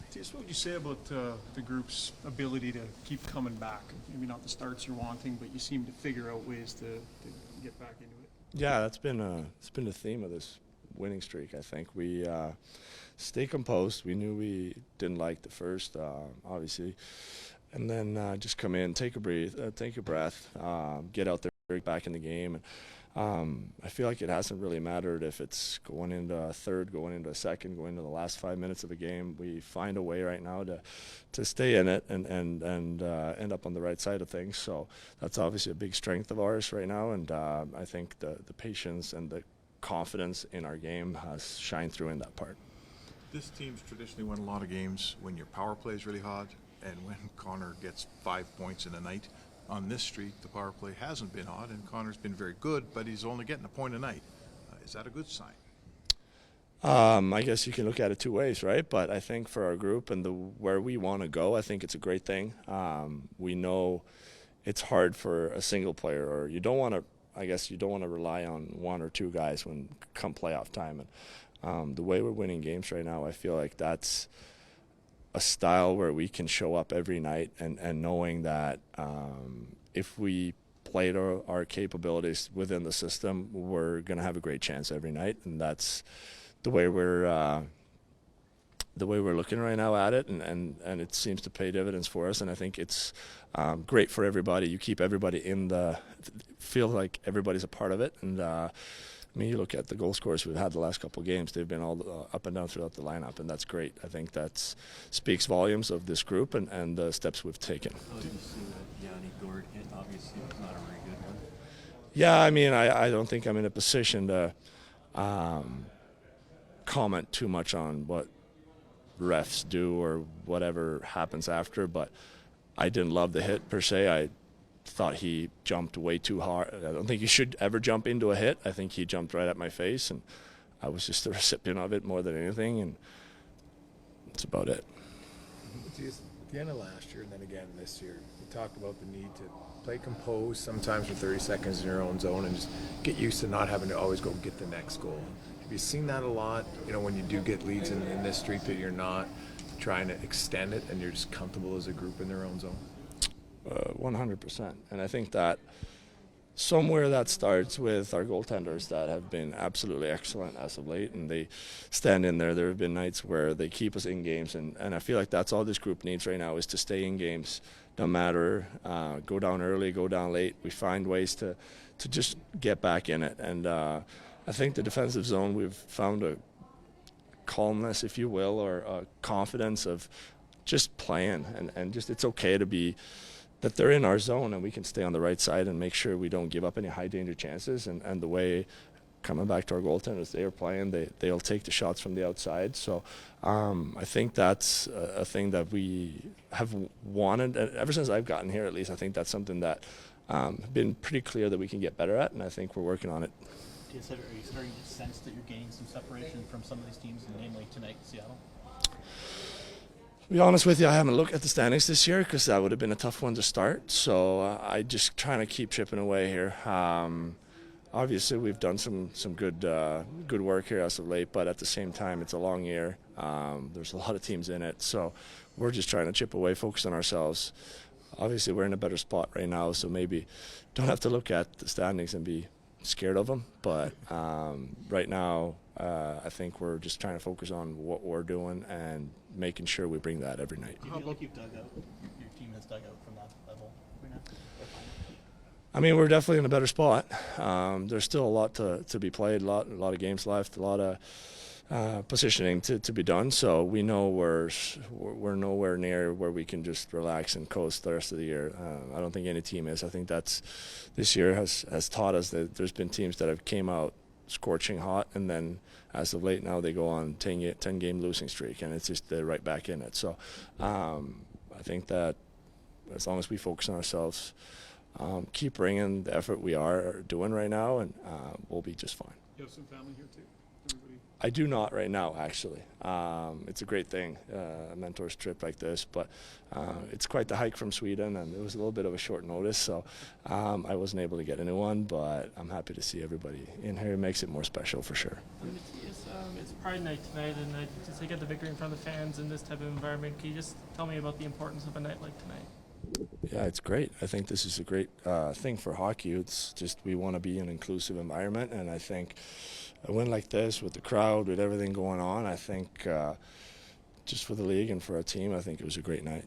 Mattias, what would you say about the group's ability to keep coming back? Maybe not the starts you're wanting, but you seem to figure out ways to get back into it. Yeah, it's been the theme of this winning streak. I think we stay composed. We knew we didn't like the first, obviously, and then just come in, take a breath, get out there, back in the game. And I feel like it hasn't really mattered if it's going into a third, going into a second, going into the last 5 minutes of a game. We find a way right now to stay in it and end up on the right side of things. So that's obviously a big strength of ours right now, and I think the patience and the confidence in our game has shined through in that part. This team's traditionally won a lot of games when your power play is really hot and when Connor gets 5 points in a night. On this streak, the power play hasn't been hot, and Connor's been very good, but he's only getting a point a night. Is that a good sign? I guess you can look at it two ways, right? But I think for our group and where we want to go, I think it's a great thing. We know it's hard for a single player, or you don't want to rely on one or two guys when come playoff time. And the way we're winning games right now, I feel like that's a style where we can show up every night and knowing that if we played our capabilities within the system, we're going to have a great chance every night, and that's the way we're looking right now at it, and it seems to pay dividends for us. And I think it's great for everybody. You keep everybody feel like everybody's a part of it. And I mean, you look at the goal scorers we've had the last couple of games, they've been all up and down throughout the lineup, and that's great. I think that speaks volumes of this group and the steps we've taken. How did you see that Yanni Gord hit? Obviously, it was not a very good one. Yeah, I mean, I don't think I'm in a position to comment too much on what refs do or whatever happens after, but I didn't love the hit per se. I thought he jumped way too hard. I don't think you should ever jump into a hit. I think he jumped right at my face, and I was just the recipient of it more than anything, and that's about it. At the end of last year and then again this year, you talked about the need to play composed sometimes for 30 seconds in your own zone and just get used to not having to always go get the next goal. Have you seen that a lot, when you do get leads in this streak, that you're not trying to extend it and you're just comfortable as a group in their own zone? 100%. And I think that somewhere that starts with our goaltenders that have been absolutely excellent as of late, and they stand in there. There have been nights where they keep us in games, and I feel like that's all this group needs right now is to stay in games, no matter go down early, go down late. We find ways to just get back in it. And I think the defensive zone, we've found a calmness, if you will, or a confidence of just playing, and just it's okay to be that they're in our zone and we can stay on the right side and make sure we don't give up any high danger chances. And the way, coming back to our goaltenders, they are playing, they'll take the shots from the outside. So I think that's a thing that we have wanted ever since I've gotten here. At least I think that's something that been pretty clear that we can get better at, and I think we're working on it. Are you starting to sense that you're gaining some separation from some of these teams, and namely tonight in Seattle? To be honest with you, I haven't looked at the standings this year because that would have been a tough one to start. So I just trying to keep chipping away here. Obviously, we've done some good work here as of late, but at the same time, it's a long year. There's a lot of teams in it, so we're just trying to chip away, focus on ourselves. Obviously, we're in a better spot right now, so maybe don't have to look at the standings and be scared of them. But right now, I think we're just trying to focus on what we're doing and making sure we bring that every night. Do you feel like you've dug out, your team has dug out from that level right now? I mean, we're definitely in a better spot. There's still a lot to be played, a lot of games left, a lot of positioning to be done. So we know we're nowhere near where we can just relax and coast the rest of the year. I don't think any team is. I think this year has taught us that there's been teams that have came out scorching hot, and then as of late now they go on 10-game losing streak, and it's just they're right back in it. So I think that as long as we focus on ourselves, keep bringing the effort we are doing right now, and we'll be just fine. You have some family here too? Everybody I do not right now, actually. It's a great thing, a mentor's trip like this, but it's quite the hike from Sweden, and it was a little bit of a short notice, so I wasn't able to get into one, but I'm happy to see everybody in here. It makes it more special for sure. Mattias, it's Pride Night tonight, and just to get the victory in front of the fans in this type of environment, can you just tell me about the importance of a night like tonight? Yeah, it's great. I think this is a great thing for hockey. It's just we want to be an inclusive environment, and I think a win like this with the crowd, with everything going on, I think just for the league and for our team, I think it was a great night.